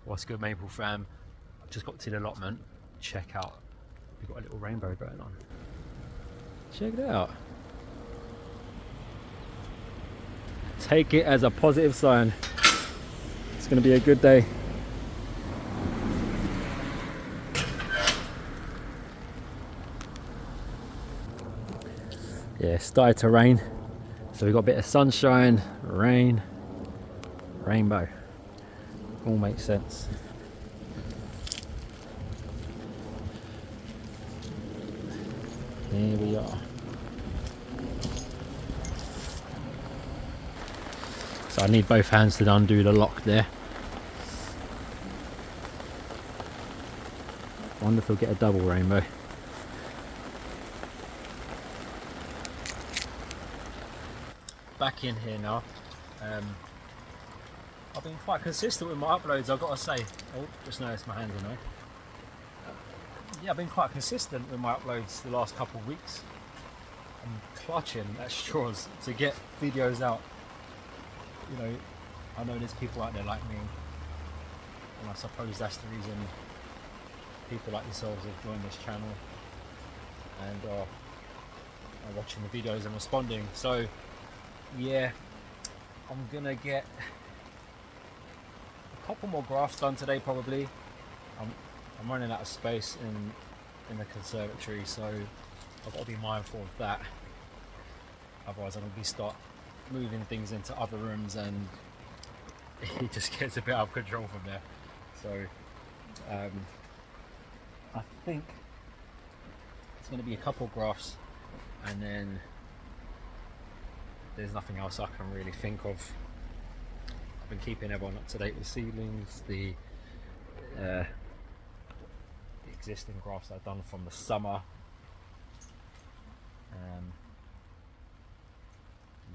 What's good, Maple fam? I've just got to the allotment. Check out, we've got a little rainbow going on. Check it out. Take it as a positive sign. It's going to be a good day. Yeah, it started to rain, so we got a bit of sunshine, rain, rainbow. All makes sense. Here we are. So I need both hands to undo the lock there. I wonder if we'll get a double rainbow. Back in here now. I've been quite consistent with my uploads, I've got to say. Oh, just noticed my hands anyway. Yeah, I've been quite consistent with my uploads the last couple of weeks. I'm clutching at straws to get videos out. You know, I know there's people out there like me, and I suppose that's the reason people like yourselves have joined this channel and are watching the videos and responding. So yeah, I'm gonna get a couple more grafts done today probably. I'm running out of space in the conservatory, so I've got to be mindful of that. Otherwise I'm going to start moving things into other rooms and it just gets a bit out of control from there. So I think it's going to be a couple grafts, and then there's nothing else I can really think of. I've been keeping everyone up to date with seedlings, the existing grafts I've done from the summer.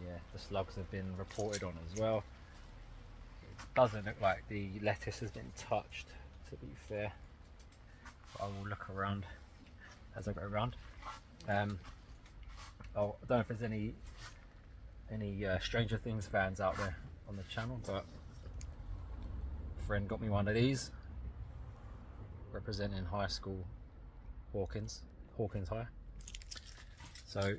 Yeah, the slugs have been reported on as well. It doesn't look like the lettuce has been touched, to be fair, but I will look around as I go around. I don't know if there's any Stranger Things fans out there on the channel, but a friend got me one of these representing high school Hawkins High. So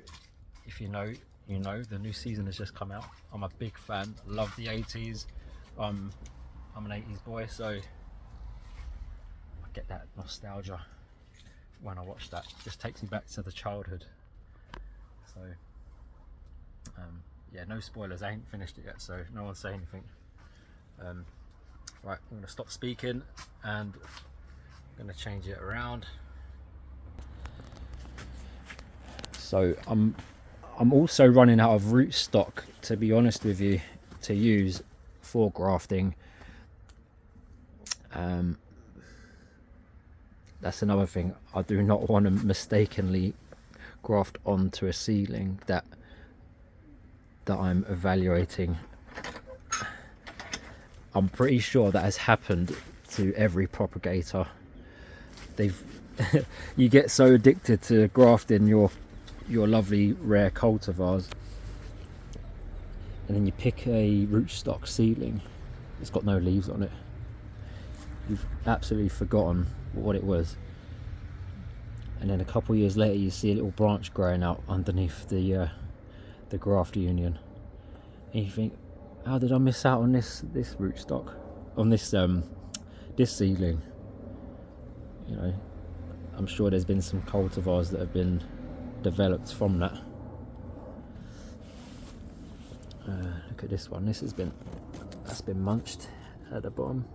if you know, you know, the new season has just come out. I'm a big fan, love the 80s. I'm an 80s boy, so I get that nostalgia when I watch that. It just takes me back to the childhood. So yeah, no spoilers, I ain't finished it yet, so no one say anything. Right, I'm going to stop speaking and I'm going to change it around. So I'm also running out of rootstock, to be honest with you, to use for grafting. That's another thing. I do not want to mistakenly graft onto a seedling that I'm evaluating. I'm pretty sure that has happened to every propagator. You get so addicted to grafting your lovely rare cultivars, and then you pick a rootstock seedling. It's got no leaves on it. You've absolutely forgotten what it was, and then a couple of years later you see a little branch growing out underneath the graft union, and you think, how did I miss out on this rootstock, on this seedling? You know, I'm sure there's been some cultivars that have been developed from that. Look at this one. That's been munched at the bottom.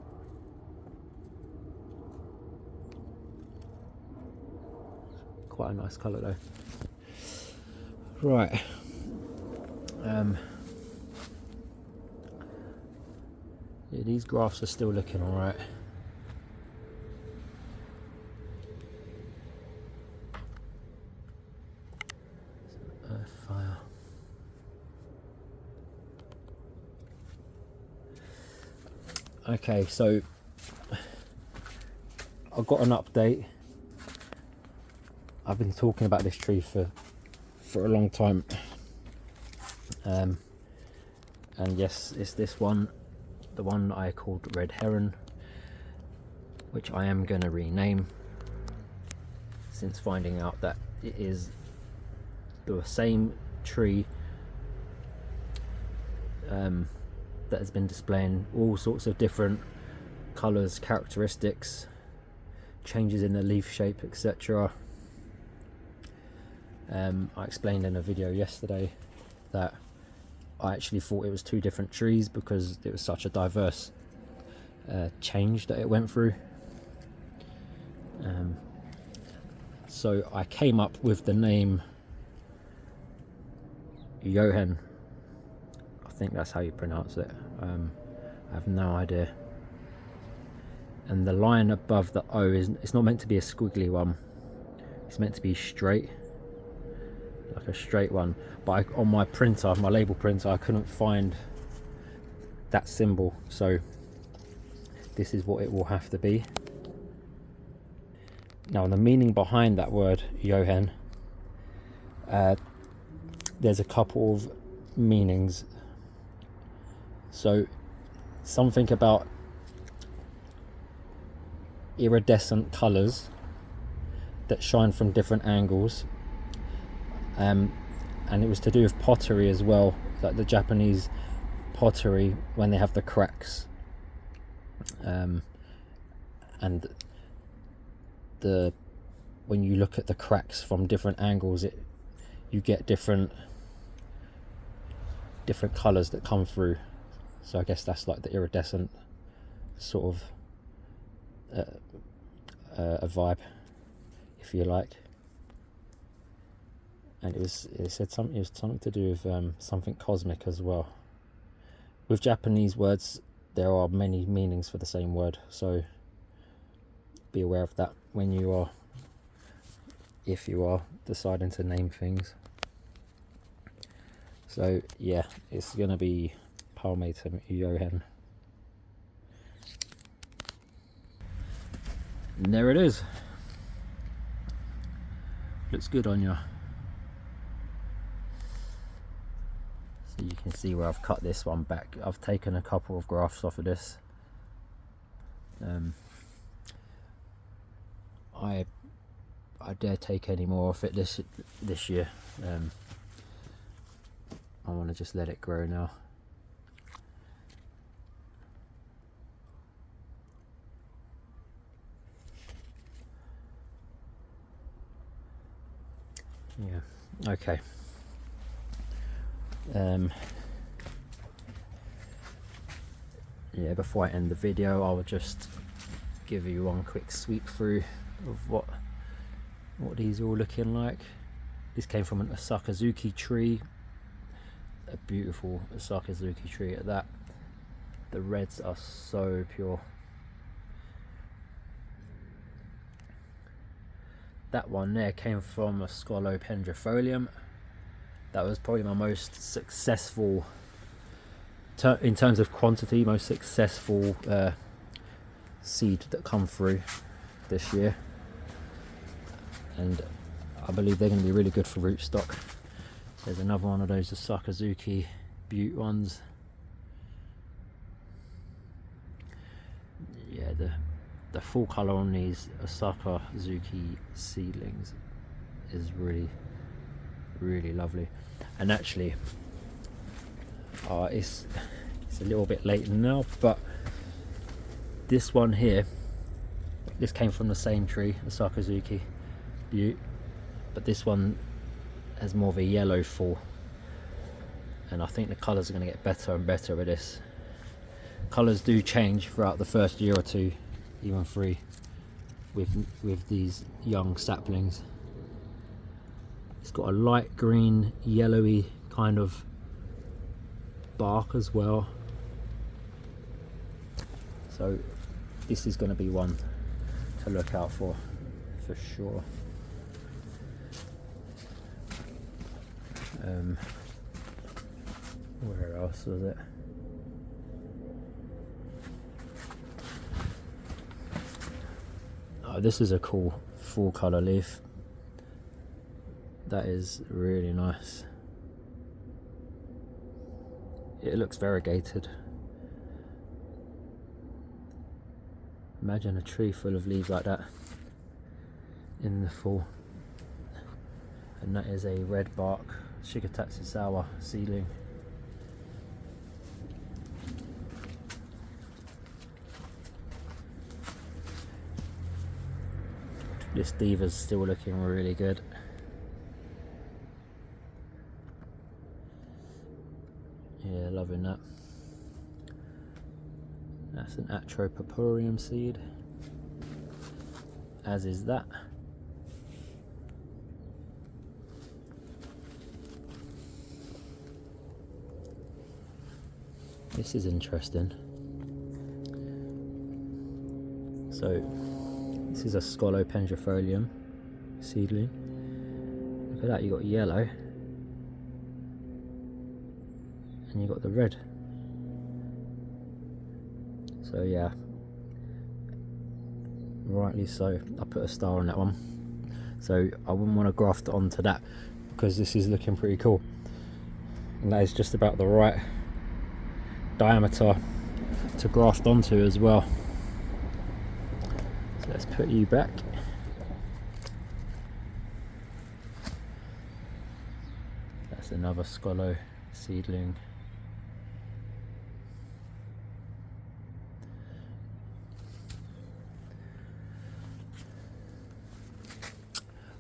Quite a nice colour though. Right. Yeah, these grafts are still looking alright. Fire. Okay, so I've got an update. I've been talking about this tree for a long time, and yes, it's this one, the one I called Red Heron. which I am going to rename, since finding out that it is the same tree that has been displaying all sorts of different colours, characteristics, changes in the leaf shape, etc. I explained in a video yesterday that I actually thought it was two different trees because it was such a diverse change that it went through. So I came up with the name Johan. I think that's how you pronounce it. I have no idea. And the line above the O it's not meant to be a squiggly one. It's meant to be straight, like a straight one. But on my printer, my label printer, I couldn't find that symbol. So this is what it will have to be. Now, the meaning behind that word Johan, there's a couple of meanings. So something about iridescent colours that shine from different angles, and it was to do with pottery as well, like the Japanese pottery when they have the cracks, and when you look at the cracks from different angles, you get different colours that come through. So I guess that's like the iridescent sort of a vibe, if you like. And it was something to do with something cosmic as well. With Japanese words, there are many meanings for the same word, so be aware of that when you are, if you are deciding to name things. So yeah, it's gonna be Palmatum Johan. And there it is. Looks good on you. So you can see where I've cut this one back. I've taken a couple of grafts off of this. I dare take any more off it this year. I want to just let it grow now. Yeah, okay. Yeah, before I end the video, I will just give you one quick sweep through of what these are all looking like. This came from an Osakazuki tree, a beautiful Osakazuki tree at that. The reds are so pure. That one there came from a Scolopendrifolium. That was probably my most successful, in terms of quantity, most successful seed that come through this year. And I believe they're going to be really good for rootstock. There's another one of those Osakazuki Butte ones. Yeah, the full colour on these Osakazuki seedlings is really, really lovely. And actually, it's a little bit late now, but this one here, this came from the same tree, the Osakazuki Butte, but this one has more of a yellow fall, and I think the colours are going to get better and better with this. Colours do change throughout the first year or two, even 3, with these young saplings. It's got a light green, yellowy kind of bark as well. So this is going to be one to look out for sure. Where else was it? Oh, this is a cool full colour leaf. That is really nice. It looks variegated. Imagine a tree full of leaves like that in the fall. And that is a red bark Shigetatsu Sawa seedling. This diva's still looking really good. Yeah, loving that. That's an Atropurpureum seed, as is that. This is interesting. So this is a Scolopendrifolium seedling. Look at that, you got yellow and you got the red. So yeah, rightly so. I put a star on that one. So I wouldn't want to graft onto that because this is looking pretty cool. And that is just about the right diameter to graft onto as well. So let's put you back. That's another Scolo seedling.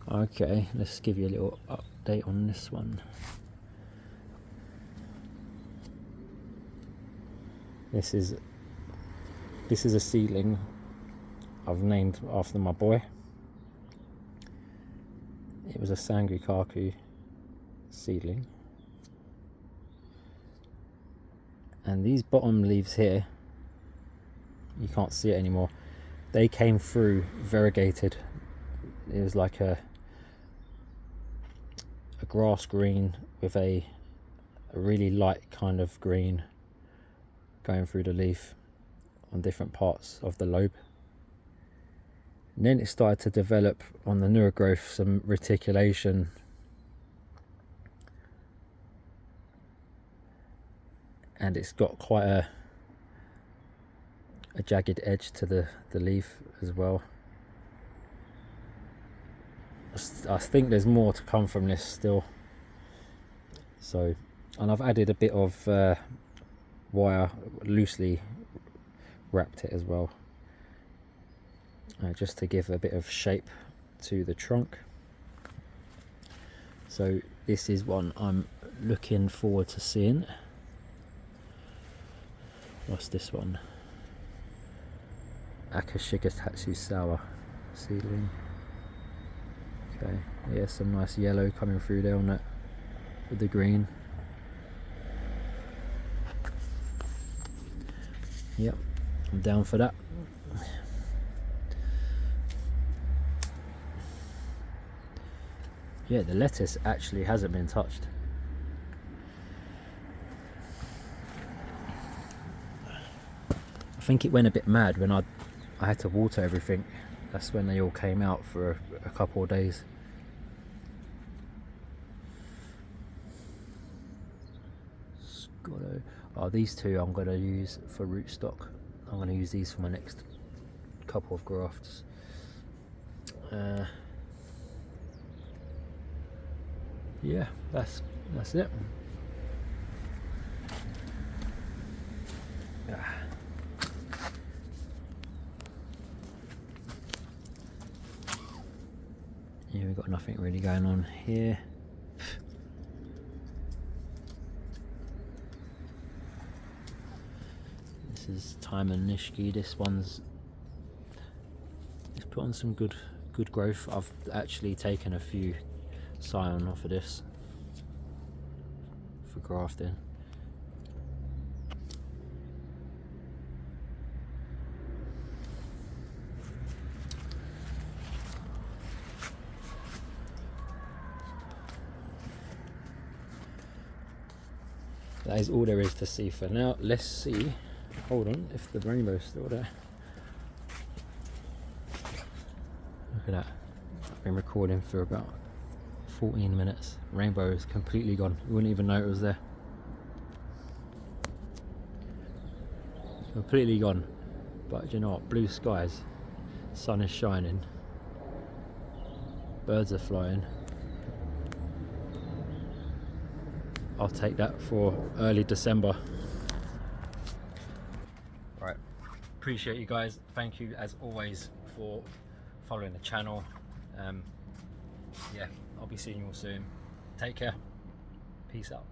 Okay, let's give you a little update on this one. This is a seedling I've named after my boy. It was a Sanguikaku seedling. And these bottom leaves here, you can't see it anymore, they came through variegated. It was like a grass green with a really light kind of green going through the leaf on different parts of the lobe. And then it started to develop on the newer growth some reticulation, and it's got quite a jagged edge to the leaf as well. I think there's more to come from this still. So, and I've added a bit of wire, loosely wrapped it as well, just to give a bit of shape to the trunk. So this is one I'm looking forward to seeing. What's this one? Akashigatatsu Sawa seedling. Okay, yeah, some nice yellow coming through there on that with the green. Yep, I'm down for that. Yeah, the lettuce actually hasn't been touched. I think it went a bit mad when I had to water everything. That's when they all came out for a couple of days. Oh, these two I'm going to use for rootstock. I'm going to use these for my next couple of grafts. Yeah, that's it. Yeah, we've got nothing really going on here. This is Timon Nishiki. This one's it's put on some good growth. I've actually taken a few scion off of this for grafting. That is all there is to see for now. Let's see, hold on, if the rainbow's still there. Look at that. I've been recording for about 14 minutes. Rainbow is completely gone. You wouldn't even know it was there. Completely gone. But you know what? Blue skies, sun is shining, birds are flying. I'll take that for early December. Right, appreciate you guys. Thank you as always for following the channel. Yeah, I'll be seeing you all soon. Take care. Peace out.